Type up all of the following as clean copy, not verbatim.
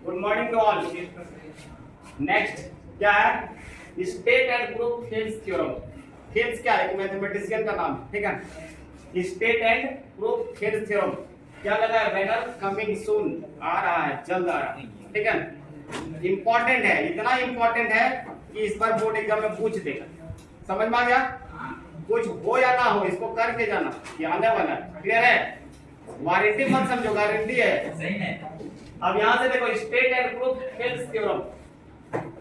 Good morning to all. Next क्या है? State and proof Thales theorem. Thales क्या है? मैथमेटिशियन का नाम, ठीक है। State and proof Thales theorem क्या लगा है? वेनर कमिंग सून, आ रहा है, जल्द आ रहा है, ठीक है। इंपॉर्टेंट है, इतना इंपॉर्टेंट है कि इस बार बोर्ड एग्जाम में पूछ देगा। समझ में आ गया? कुछ हो या ना हो, इसको करके जाना, ये आने वाला है। क्लियर है? वारंटी मत समझो, गारंटी है। सही है। अब यहां से देखो, state and proof Thales theorem,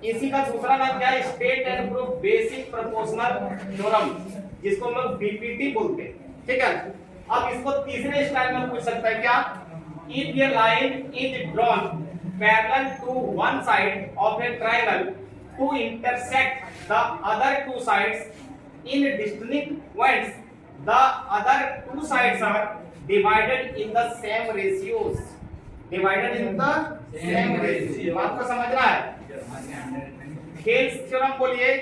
इसी का दूसरा नाम क्या है? State and proof basic proportional theorem, जिसको हम लोग बीपीटी बोलते हैं, ठीक है। अब इसको तीसरे स्टाइल में पूछ सकता है क्या? If a line is drawn parallel to one side of a triangle to intersect the other two sides in distinct points, the other two sides are divided in the same ratios. Divided in the same ratio. बात को समझ रहा है? Thales theorem बोलिए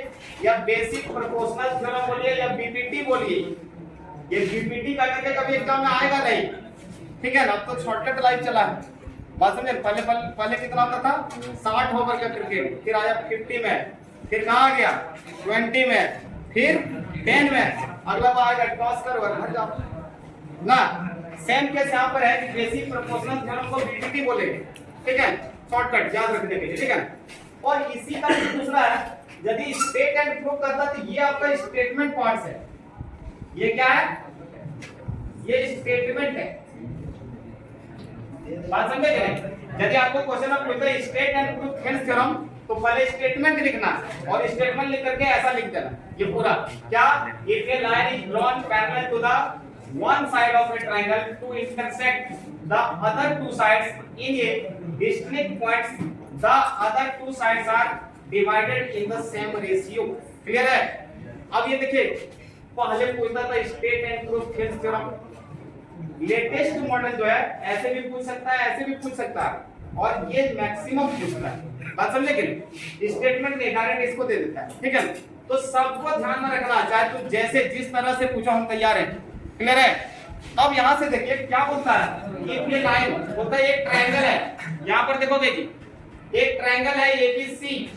या basic proportional theorem बोलिए या BPT बोलिए, ये बीपीटी का करके कभी एग्जाम में आएगा नहीं, ठीक है ना। अब तो शॉर्टकट लाइफ चला है, बात समझे। पहले कितना होता था? 60 ओवर का क्रिकेट, फिर आया 50 में, फिर कहाँ आ गया 20 में, फिर 10 में, अगला बार आएगा टॉस कर और हट जाओ ना। सेम केस यहाँ पर है कि बेसिक प्रोपोर्शनल थ्योरम को बीपीटी बोलेंगे, ठीक है। शॉर्टकट याद रखने के लिए, ठीक है। और इसी का दूसरा है, यदि स्टेट एंड प्रूफ करता तो ये आपका स्टेटमेंट पार्ट्स है। ये क्या है? ये स्टेटमेंट है। बात समझे क्या? यदि आपको क्वेश्चन में पूछता है state and proof Thales theorem, तो पहले स्टेटमेंट लिखना और स्टेटमेंट लिख करके ऐसा लिख देना, ये पूरा क्या? If a line is drawn parallel to the one side of a triangle to intersect the other two sides in a distinct points, the other two sides are divided in the same ratio. Clear है? अब ये देखिए, पहले पूछता था state and proof Thales theorem, latest model जो है ऐसे भी पूछ सकता है, ऐसे भी पूछ सकता है, और ये मैक्सिमम पूछता है। बात समझे कि नहीं? स्टेटमेंट नहीं, डायरेक्ट इसको दे देता है, ठीक है। तो सबको ध्यान में रखना, चाहे तुम जैसे जिस तरह से पूछो हम तैयार हैं। क्लियर है? अब यहां से देखिए क्या बोलता है। इफ ये लाइन बोलता है एक ट्रायंगल है, यहां पर देखोगे जी एक ट्रायंगल है एबीसी,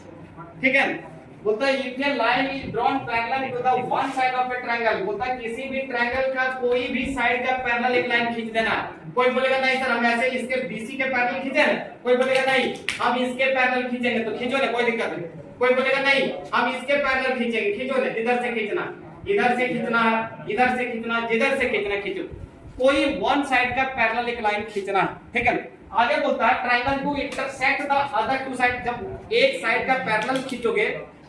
ठीक है। बोलता है इफ ये line is drawn parallel to the one side of a triangle, बोलता है किसी भी ट्रायंगल का कोई भी साइड का पैरेलल एक लाइन खींच देना। कोई बोलेगा नहीं सर हम ऐसे इसके बीसी के पैरेलल खींचे, कोई बोलेगा नहीं हम इसके पैरेलल खींचेंगे, तो खींचो ना, कोई दिक्कत नहीं। कोई बोलेगा नहीं हम इसके पैरेलल खींचेंगे, खींचो ना, इधर से खींचना, इधर से खींचना, इधर से खींचना, जिधर से खींचना खींचो, कोई वन साइड का पैरेलल एक लाइन खींचना, ठीक है। आगे बोलता है triangle to intersect the other two side, जब एक साइड का पैरेलल खींचोगे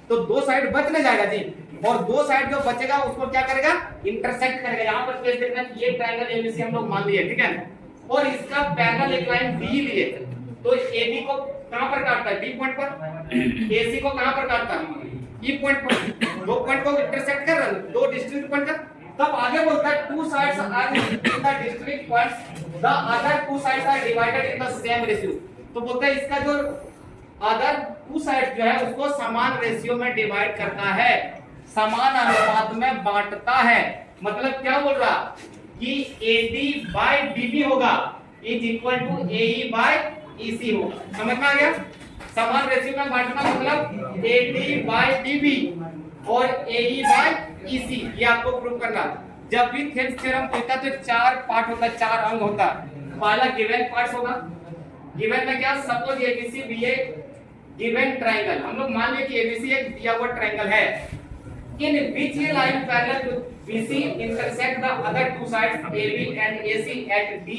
तो दो साइड बच न जाएगा जी, और दो साइड जो बचेगा उसको क्या करेगा? इंटरसेक्ट करेगा। यहाँ पर केस देखना, ये ट्रायंगल एबीसी हम लोग मान लिए, ठीक है, और इसका पैरेलल एक लाइन डी लिए, तो एबी को कहां पर काटता है? बी पॉइंट पर। एसी को कहां पर काटता है? ई पॉइंट पर। दो पॉइंट को इंटरसेक्ट कर रहा है, दो डिस्टिंक्ट पॉइंट का। तब आगे बोलता है two sides are in the distinct points, the other two sides are divided in the same ratio. तो बोलता है इसका जो अदर टू साइड जो है उसको समान रेशियो में डिवाइड करता है, समान अनुपात में बांटता है। मतलब क्या बोल रहा कि AD बाय DB होगा is equal to AE by EC होगा। समझ में आ गया? समान रेशियो में बांटना मतलब AD बाय DB और AE बाय EC, ये आपको प्रूव करना। जब भी थेल्स थ्योरम पूछता है तो चार पार्ट होता है, चार अंग होता है। पहला गिवन पार्ट्स होगा। गिवन में क्या? सपोज ABC भी एक गिवन ट्रायंगल, हम लोग मान लें कि ABC एक दिया हुआ ट्रायंगल है, in which a line parallel to BC intersect the other two sides AB and AC at D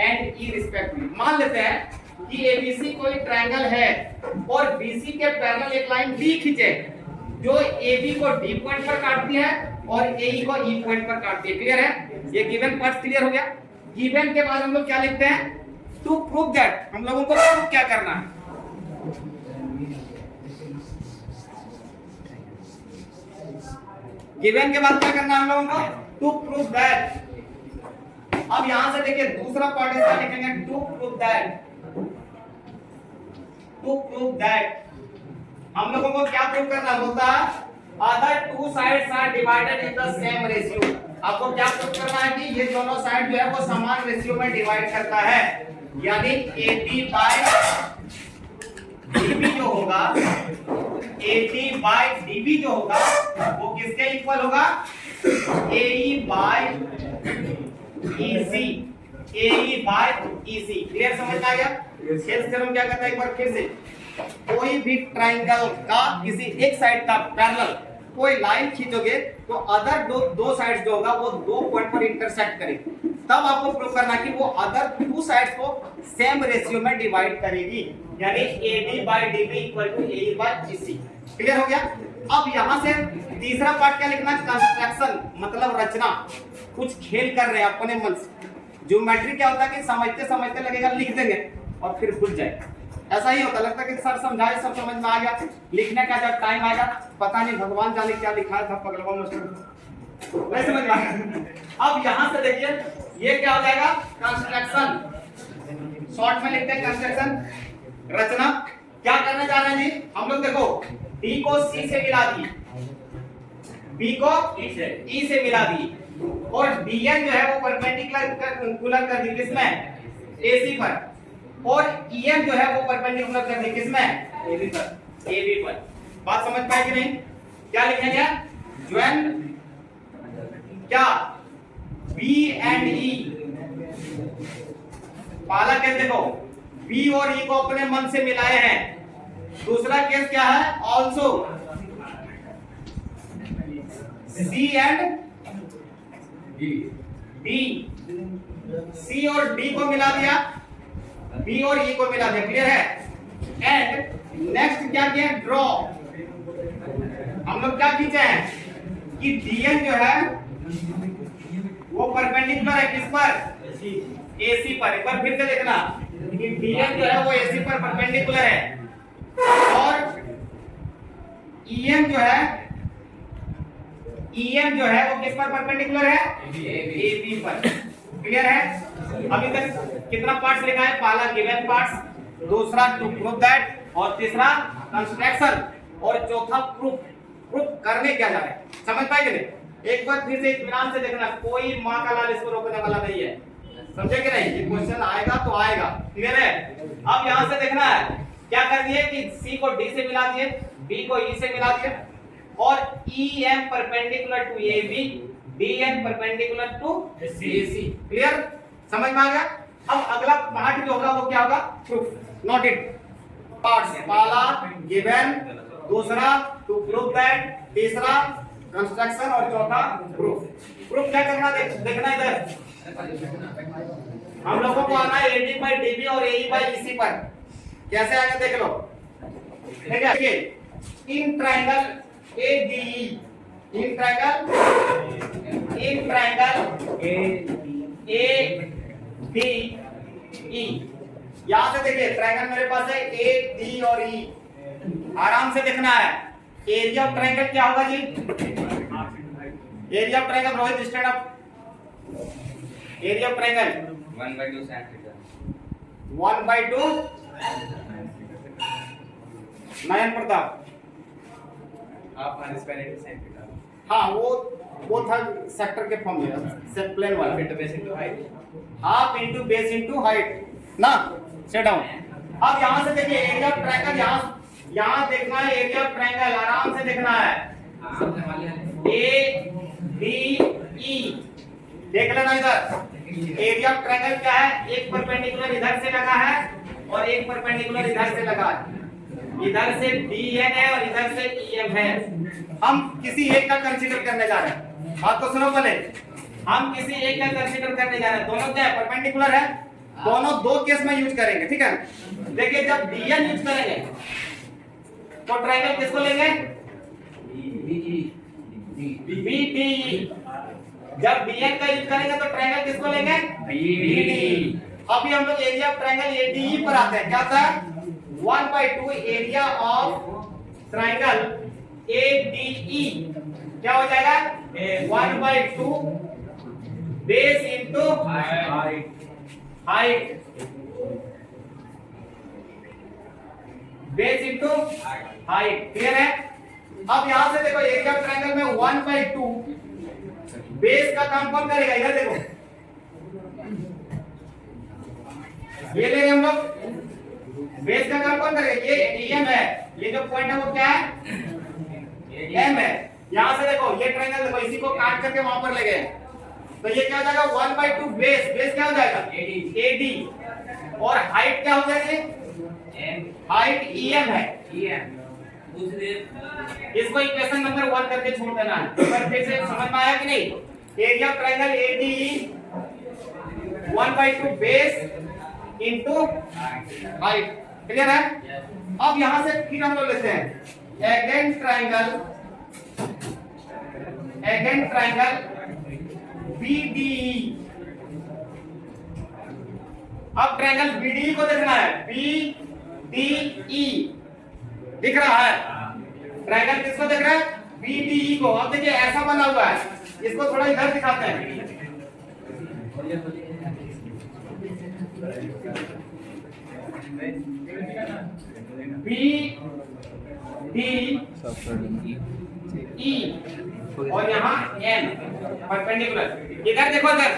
and E respectively। मान लेते हैं कि ABC कोई ट्रायंगल है और BC के पैरेलल एक लाइन D खींचे जो AB को D पॉइंट पर काटती है और AE को E पॉइंट पर काटती है। क्लियर है? ये गिवन पार्ट क्लियर हो गया। गिवन के बाद हम लोग क्या लिखते हैं? टू प्रूव दैट, हम लोगों को प्रूव क्या करना है? गिवन के बाद क्या करना है हम लोगों को? To prove that. अब यहां से देखिए दूसरा पार्ट इसका लिखेंगे to prove that. To prove that हम लोगों को क्या प्रूव करना है? बोलता है other two sides are divided in the same ratio. आपको क्या प्रूव करना है कि ये दोनों साइड जो है वो समान रेशियो में डिवाइड करता है, यानी AB बाय होगा AD बाय DB जो होगा वो किसके इक्वल होगा AE by EC, AE by EC। Clear समझ में आ गया? हेल्स थ्योरम क्या कहता है एक बार फिर से, कोई भी ट्राइंगल का किसी एक साइड का पैरेलल कोई लाइन खींचोगे तो अदर दो साइड्स जो होगा वो दो पॉइंट पर इंटरसेक्ट करेगी, तब आपको प्रूव करना कि वो अदर टू साइड्स को सेम रेशियो में डिवाइड करेगी, यानी AD by DB equal to AE by EC। Clear हो गया? अब यहां से तीसरा पार्ट क्या लिखना, कंस्ट्रक्शन मतलब रचना, कुछ खेल कर रहे हैं अपने मन से। ज्योमेट्री क्या होता है कि समझते समझते लगेगा लिख देंगे और फिर भूल जाए, ऐसा ही होता, लगता है कि सर समझाए सब समझ में आ गया, लिखने का जब टाइम आएगा पता नहीं भगवान जाने क्या लिखा था पगलवा मास्टर, नहीं समझ में आया। अब यहां से देखिए ये क्या हो जाएगा, कंस्ट्रक्शन, शॉर्ट में लिखते हैं कंस्ट्रक्शन रचना। क्या करने जा रहे हैं जी हम लोग, देखो D को C से मिला दिए, B को E से मिला दिए, और DN जो है वो परपेंडिकुलर कर दी किसमें, AC पर, और EM जो है वो परपेंडिकुलर कर दी किसमें, AB पर। बात समझ पाए कि नहीं? क्या लिखेंगे, ज्वाइन क्या B एंड E, पहला केस देखो B और E को अपने मन से मिलाए हैं, दूसरा केस क्या है, also C and D, C और D को मिला दिया, B और E को मिला दिया, क्लियर है? एंड नेक्स्ट क्या किया, ड्रॉ, हम लोग क्या खींचे हैं कि DN जो है वो परपेंडिकुलर है किस पर, AC पर। एक बार फिर से देखना कि DN जो है वो AC पर परपेंडिकुलर है, और EM जो है वो किस पर परपेंडिकुलर है, AB पर। क्लियर है? अभी तक कितना पार्ट्स लिखा है, पहला गिवन पार्ट्स, दूसरा टू प्रूव दैट, और तीसरा कंस्ट्रक्शन, और चौथा प्रूफ करने क्या जा रहा है, समझ पाए कि नहीं? एक बार फिर से इत्मीनान से देखना, कोई मां का लाल इसको रोकने वाला नहीं है, समझे कि नहीं? ये क्वेश्चन आएगा तो आएगा, क्लियर है? अब यहां से देखना है क्या कर दिए कि C को D से मिला दिए, B को E से मिला दिए, और EM perpendicular to AB, DN perpendicular to AC। Clear? समझ में आ गया? अब अगला पार्ट जो होगा वो क्या होगा, प्रूफ। नोट इट, पार्ट्स, पहला गिवन, दूसरा टू प्रूव दैट, तीसरा कंस्ट्रक्शन, और चौथा प्रूफ। प्रूफ क्या करना देखना इधर, हम लोगों को आना है AD बाय DB और AE बाय EC पर, कैसे आएगा देख लो, ठीक है? देखिए in triangle ADE, in triangle ADE, यहां से देखिए ट्रायंगल मेरे पास है AD और E, आराम से देखना है। एरिया ऑफ ट्रायंगल क्या होगा जी, area of triangle, Rohit stand up, area of triangle 1/2 sin theta, 1/2 Nayan Pratap, half r square into sin theta, हाँ वो था सेक्टर के फॉर्म में, सेट प्लेन वाला, half into base into height, half into base into height ना, सेट डाउन। अब यहां से देखिए एरिया ऑफ ट्रायंगल, यहां देखना है एरिया ऑफ ट्रायंगल, आराम से देखना है, ADE, देख लेना इधर। एरिया ऑफ ट्रायंगल क्या है, एक परपेंडिकुलर इधर से लगा है और एक परपेंडिकुलर इधर से लगा है, इधर से DN है और इधर से EM है। हम किसी एक का कंसीडर करने जा रहे हैं, बात तो सुनो पहले, हम किसी एक का कंसीडर करने जा रहे हैं, दोनों क्या है, परपेंडिकुलर है, दोनों दो केस में यूज करेंगे, ठीक है? देखिए जब DN यूज करेंगे तो ट्रायंगल किसको लेंगे, BDE, जब DN का यूज करेंगे तो ट्रायंगल किसको लेंगे, BDE। अभी हम लोग एरिया ऑफ ट्रायंगल ADE पर आते हैं, क्या होता है, 1/2 एरिया ऑफ ट्रायंगल ADE क्या हो जाएगा, 1/2 base into height, base into height. Clear है? अब यहां से देखो एरिया ऑफ ट्रायंगल में 1/2 बेस का काम कौन करेगा, इधर देखो, ये ले रहे हम लोग बेस का काम कौन करेगा? ये एम है, ये जो पॉइंट है वो क्या है? एम है। यहां से देखो ये ट्रायंगल देखो, इसी को काट करके वहां पर ले गए, तो ये क्या हो जाएगा? 1/2 बेस, बेस क्या हो जाएगा? एडी। और हाइट क्या हो जाएगी? हाइट em है। इसको इक्वेशन नंबर 1 करके छोड़ देना है। पर फिर से समझ में आया कि नहीं? Area of triangle ADE 1/2 base into height. Clear है? अब यहां से फिर हम लोग लेते हैं एगेन ट्रायंगल BDE। अब ट्रायंगल BDE को देखना है। BDE दिख रहा है? ट्रायंगल किसको देख रहा है? BDE को। अब देखिए ऐसा बना हुआ है, इसको थोड़ा इधर दिखाते हैं। BDE और यहाँ N परपेंडिकुलर। इधर देखो, इधर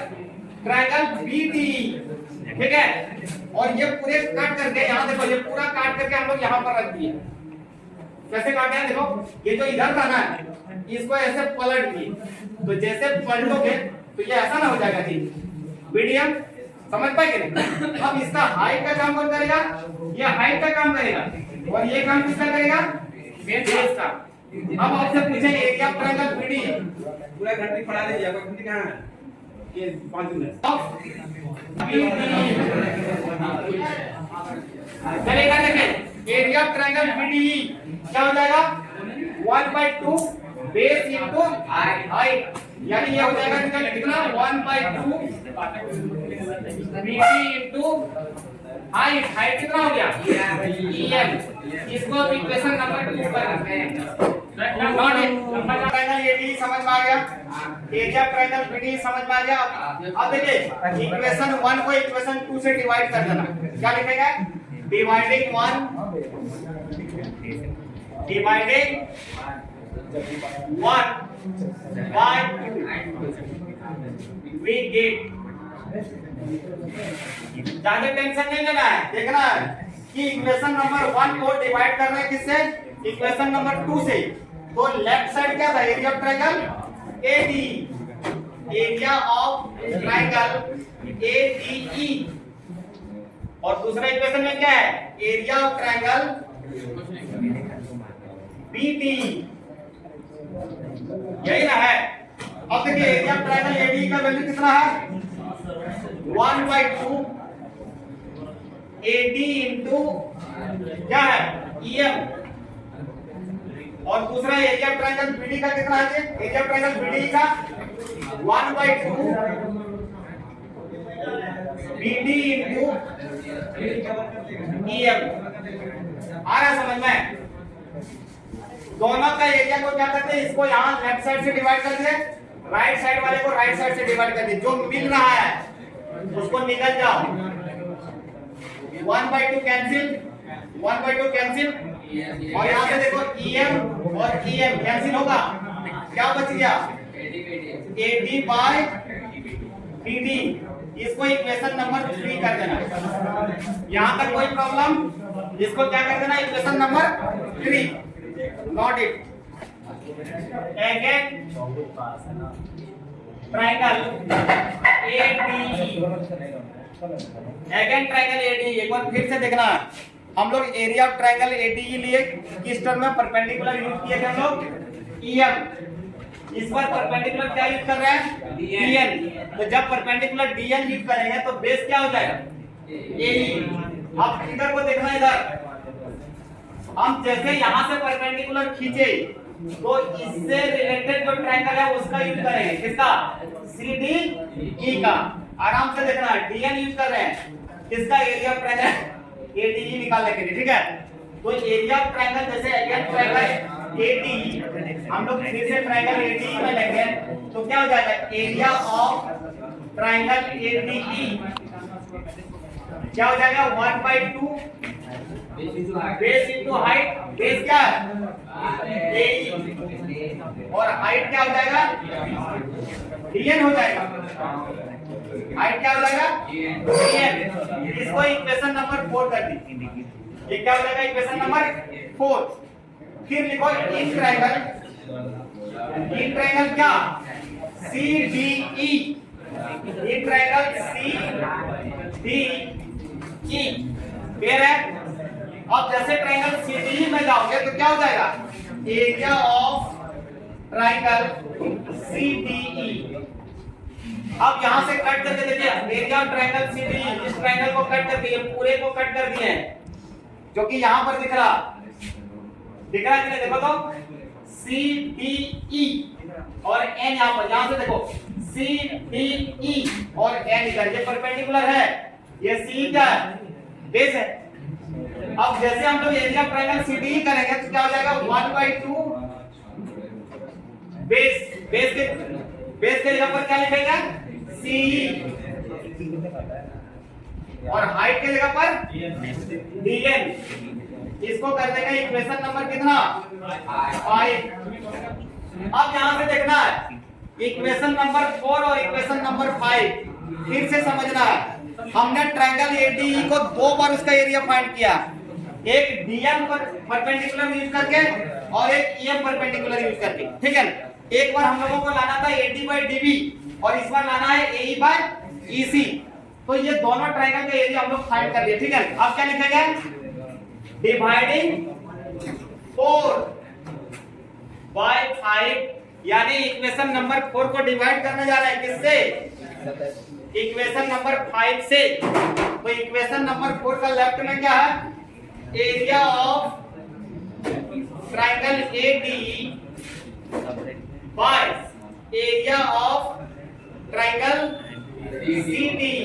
ट्रायंगल BDE, ठीक है? और ये पूरे काट करके यहाँ देखो, ये पूरा काट करके हम लोग यहाँ पर रख दिए। कैसे काटे हैं देखो, ये जो इधर था ना, इसको ऐसे पलट दिए, तो जैसे पलटोगे तो ये ऐसा ना हो जाएगा जी। मीडियम समझ पाए कि नहीं? अब इसका हाइट का काम कौन करेगा? ये हाइट का काम करेगा, और ये काम किसका करेगा? बेस का। अब आपसे पूछे एरिया ऑफ ट्रायंगल BDE, पूरा घंटी पढ़ा दीजिए। आपका घंटी कहाँ है? ये 5 मिनट। चलेगा, देखें एरिया ऑफ ट्रायंगल BDE क्या हो जाएगा? 1/2 बेस इनटू हाइट, यानी ये हो जाएगा कितना? 1/2 BD इनटू हाइट। हाइट कितना हो गया? em। इसको इक्वेशन नंबर 2 पर रखते हैं। नॉट ट्रायंगल ADE समझ में आ गया? एरिया ऑफ ट्रायंगल BDE समझ में आ गया? अब देखिए इक्वेशन 1 को इक्वेशन 2 से डिवाइड कर देना। क्या लिखेगा? Dividing 1 by 2 we get। ज्यादा टेंशन नहीं लेना है, देखना है कि इक्वेशन नंबर 1 को डिवाइड कर रहे हैं किससे? इक्वेशन नंबर 2 से। तो लेफ्ट साइड क्या था? Area of triangle ADE, area of triangle ADE। और दूसरा इक्वेशन में क्या है? Area of triangle BDE। यही ना है? अब देखिए एरिया ऑफ ट्रायंगल ADE का वैल्यू कितना है? 1/2 AD इनटू क्या है? em। और दूसरा एरिया ऑफ ट्रायंगल BD का कितना है? एरिया ऑफ ट्रायंगल BD का 1/2 BD इनटू em। आ रहा समझ में? दोनों का एरिया को क्या करते हैं? इसको यहाँ लेफ्ट साइड से डिवाइड कर दिए, राइट साइड वाले को राइट साइड से डिवाइड कर दिए। जो मिल रहा है उसको निकल जाओ। 1/2 कैंसिल, 1/2 कैंसिल, और यहाँ पे देखो em और em कैंसिल होगा। क्या बच गया? AD by BD। इसको इक्वेशन नंबर 3 कर देना। यहाँ तक कोई प्रॉब्लम? इसको क्या कर देना? Equation number 3। Not it. Again triangle ADE, again triangle ADE। एक बार फिर से देखना, हम लोग एरिया ऑफ ट्रायंगल ADE लिए किस टर्म में? परपेंडिकुलर यूज किए थे हम लोग em। इस बार परपेंडिकुलर क्या यूज कर रहे हैं? DN। तो जब परपेंडिकुलर DN यूज करेंगे तो बेस क्या हो जाएगा? AE। अब इधर को देखना, इधर हम जैसे यहां से परपेंडिकुलर खींचे तो इससे रिलेटेड जो ट्रायंगल है उसका यूज करेंगे। किसका? CDE का। आराम से देखना, DN यूज कर रहे हैं किसका? एरिया ऑफ ट्रायंगल ADE निकालने के लिए, ठीक है? तो एरिया ऑफ ट्रायंगल जैसे ट्रायंगल ADE, हम लोग फिर से ट्रायंगल ADE में लेंगे तो क्या हो जाएगा? एरिया ऑफ ट्रायंगल ADE क्या हो जाएगा? 1/2 बेस इनटू हाइट। बेस क्या है? AE। और हाइट क्या हो जाएगा? DN हो जाएगा। हाइट क्या हो जाएगा? DN। इसको इक्वेशन नंबर 4 कर दी। ये क्या हो जाएगा इक्वेशन नंबर 4। फिर लिखो इन ट्रायंगल क्या CDE, in triangle CDE clear है। अब जैसे ट्रायंगल CDE में जाओगे तो क्या हो जाएगा एरिया ऑफ ट्रायंगल CDE। अब यहां से कट करके देखिए एरिया ऑफ ट्रायंगल CDE, इस ट्रायंगल को कट करके ये पूरे को कट कर दिए हैं जो कि यहां पर दिख रहा कि नहीं, देखो तो CDE और N यहां पर, यहां से देखो CDE और N इधर, ये परपेंडिकुलर है, ये C क्या है बेस है। अब जैसे हम लोग एरिया ऑफ ट्रायंगल CDE करेंगे तो क्या हो जाएगा 1/2 बेस के जगह पर क्या लिखेगा CE और हाइट के जगह पर DN। इसको कर देगा इक्वेशन नंबर कितना 5। अब यहां से देखना है इक्वेशन नंबर 4 और इक्वेशन नंबर 5 फिर से समझना है। हमने ट्रायंगल ADE को 2 बार उसका एरिया फाइंड किया, एक DN पर परपेंडिकुलर यूज करके और एक EM परपेंडिकुलर यूज करके, ठीक है। एक बार हम लोगों को लाना था AD/DB और इस बार लाना है AE/EC। तो ये दोनों ट्रायंगल का एरिया हम लोग फाइंड कर लिए, ठीक है। अब क्या लिखेंगे डिवाइडिंग 4/5, यानी इक्वेशन नंबर 4 को डिवाइड करने जा रहे हैं किससे इक्वेशन नंबर 5 से। तो इक्वेशन नंबर 4 का लेफ्ट में क्या है area of triangle ADE by area of triangle CDE।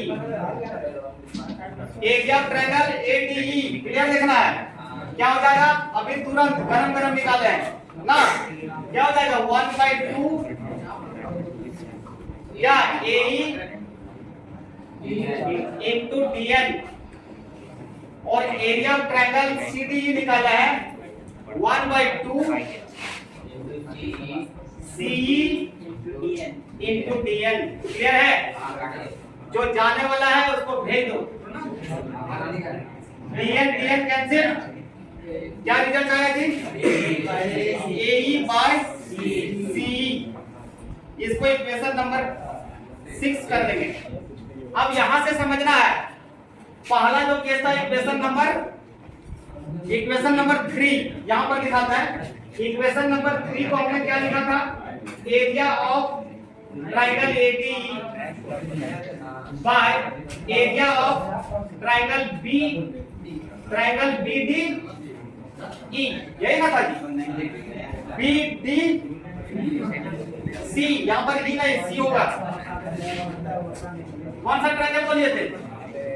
Area of triangle ADE clear देखना है क्या हो जाएगा, अभी तुरंत गरम निकाले हैं ना, क्या हो जाएगा 1/2 या AE into DN और एरिया ऑफ ट्रायंगल CDE निकाला है 1/2 CE into DN। क्लियर है, जो जाने वाला है उसको भेज दो, DN कैंसिल, क्या रिजल्ट आया जी AE/CE। इसको इक्वेशन नंबर 6 कर देंगे। अब यहां से समझना है पहला जो केस था इक्वेशन नंबर 3 यहां पर लिखा था। इक्वेशन नंबर 3 को हमने क्या लिखा था area of triangle ADE by area of triangle BDE, यही ना था जी BDC। यहां पर E नहीं C होगा। कौन सा ट्रायंगल को लिए थे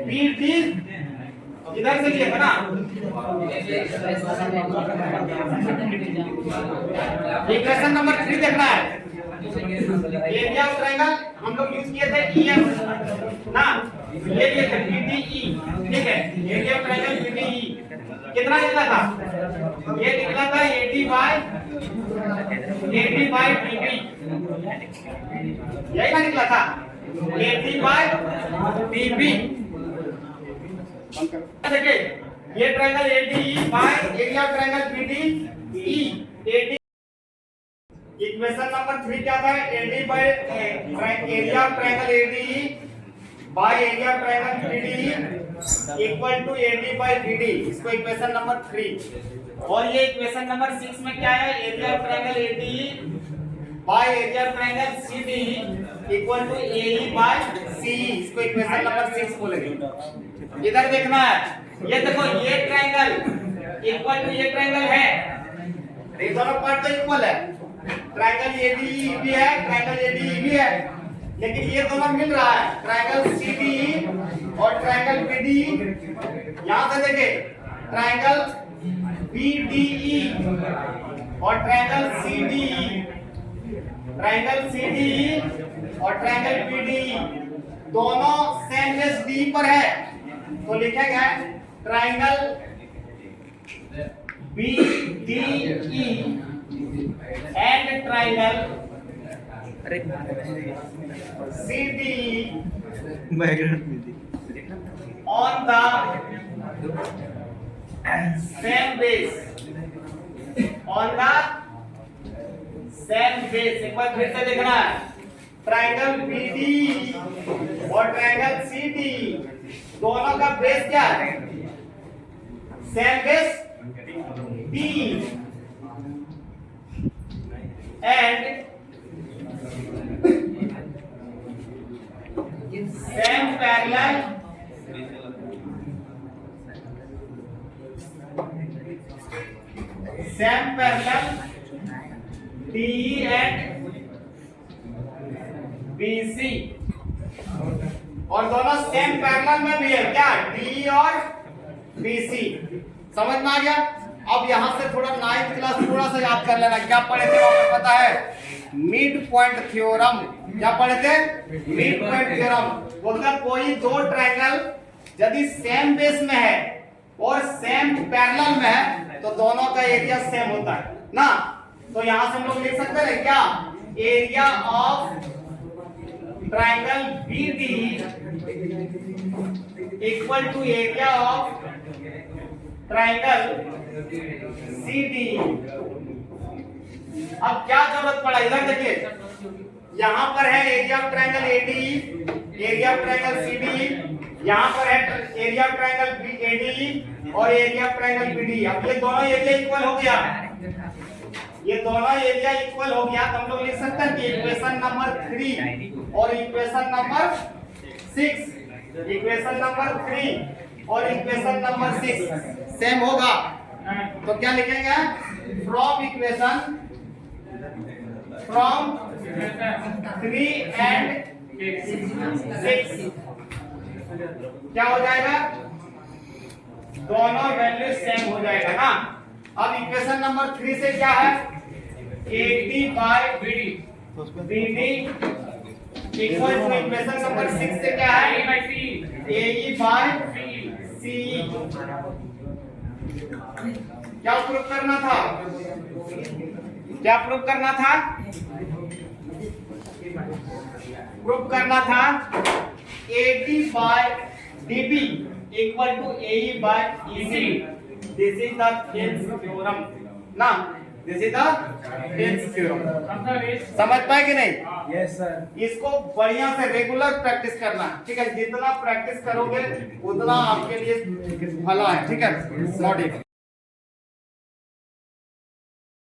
BD, इधर से लिए था ना इक्वेशन नंबर 3 देखना है। एरिया ऑफ ट्रायंगल हम लोग यूज किए थे EF ना, ये लिए थे BDE, ठीक है। एरिया ऑफ ट्रायंगल BDE कितना निकला था, ये निकला था AD/DB, यही ना निकला था AD/DB। देखिए ये triangle ADE by area of triangle BDE। AD equation number 3 क्या था area of triangle ADE by area of triangle BDE equal to AD/DD। इसको इक्वेशन नंबर 3। और ये इक्वेशन नंबर 6 में क्या है area of triangle ADE by area of triangle CDE equal to AE/CE। इसको equation number 6 बोलेंगे। इधर देखना है, ये देखो ये ट्रायंगल इक्वल टू ये ट्रायंगल है, ये दोनों पार्ट तो इक्वल है, ट्रायंगल ADE भी है ट्रायंगल ADE भी है, लेकिन ये दोनों मिल रहा है ट्रायंगल CDE और ट्रायंगल BDE। यहां से देखिए ट्रायंगल BDE और ट्रायंगल CDE, ट्रायंगल CDE और ट्रायंगल BDE दोनों सेम बेस D पर है, तो लिखेगा triangle BDE and triangle CDE on the same base on the same base। एक बार फिर से देखना है, ट्राइंगल BD और ट्राइंगल CD दोनों का बेस क्या है? Same base D and same parallel DE and BC और दोनों सेम पैरेलल में भी है क्या? DE और BC। समझ में आ गया? अब यहां से थोड़ा 9th क्लास थोड़ा सा याद कर लेना, क्या पढ़े थे वहां पर पता है? Mid point theorem. क्या पढ़े थे? मिड पॉइंट थ्योरम बोलता कोई दो ट्रायंगल यदि सेम बेस में है और सेम पैरेलल में है तो दोनों का एरिया सेम होता है ना। तो यहां से हम लोग लिख सकते हैं क्या? Area of triangle BD equal to area of triangle CD। अब क्या जरूरत पड़ा? इधर देखिए, यहां पर है area of triangle ADE, area of triangle CDE, यहां पर है एरिया ऑफ ट्रायंगल ADE और एरिया ऑफ ट्रायंगल BD। अब ये दोनों एरिया इक्वल हो गया, ये दोनों एरिया इक्वल हो गया तो हम लोग लिख सकते हैं कि इक्वेशन नंबर 3 और इक्वेशन नंबर 6, इक्वेशन नंबर 3 और इक्वेशन नंबर 6 सेम होगा। तो क्या लिखेंगे? फ्रॉम इक्वेशन फ्रॉम 3 एंड 6 क्या हो जाएगा? दोनों वैल्यू सेम हो जाएगा ना। अब इक्वेशन नंबर 3 से क्या है? AD by BD equal to equation number 6 से क्या है? AE by CE। क्या प्रूव करना था? क्या प्रूव करना था? प्रूव करना था AD by DB equal to AE by EC। This is the Thales theorem ना, this is the Thales theorem. समझ पाए कि नहीं? Yes sir. इसको बढ़िया से रेगुलर प्रैक्टिस करना, ठीक है? जितना प्रैक्टिस करोगे उतना आपके लिए भला है, ठीक है? नॉट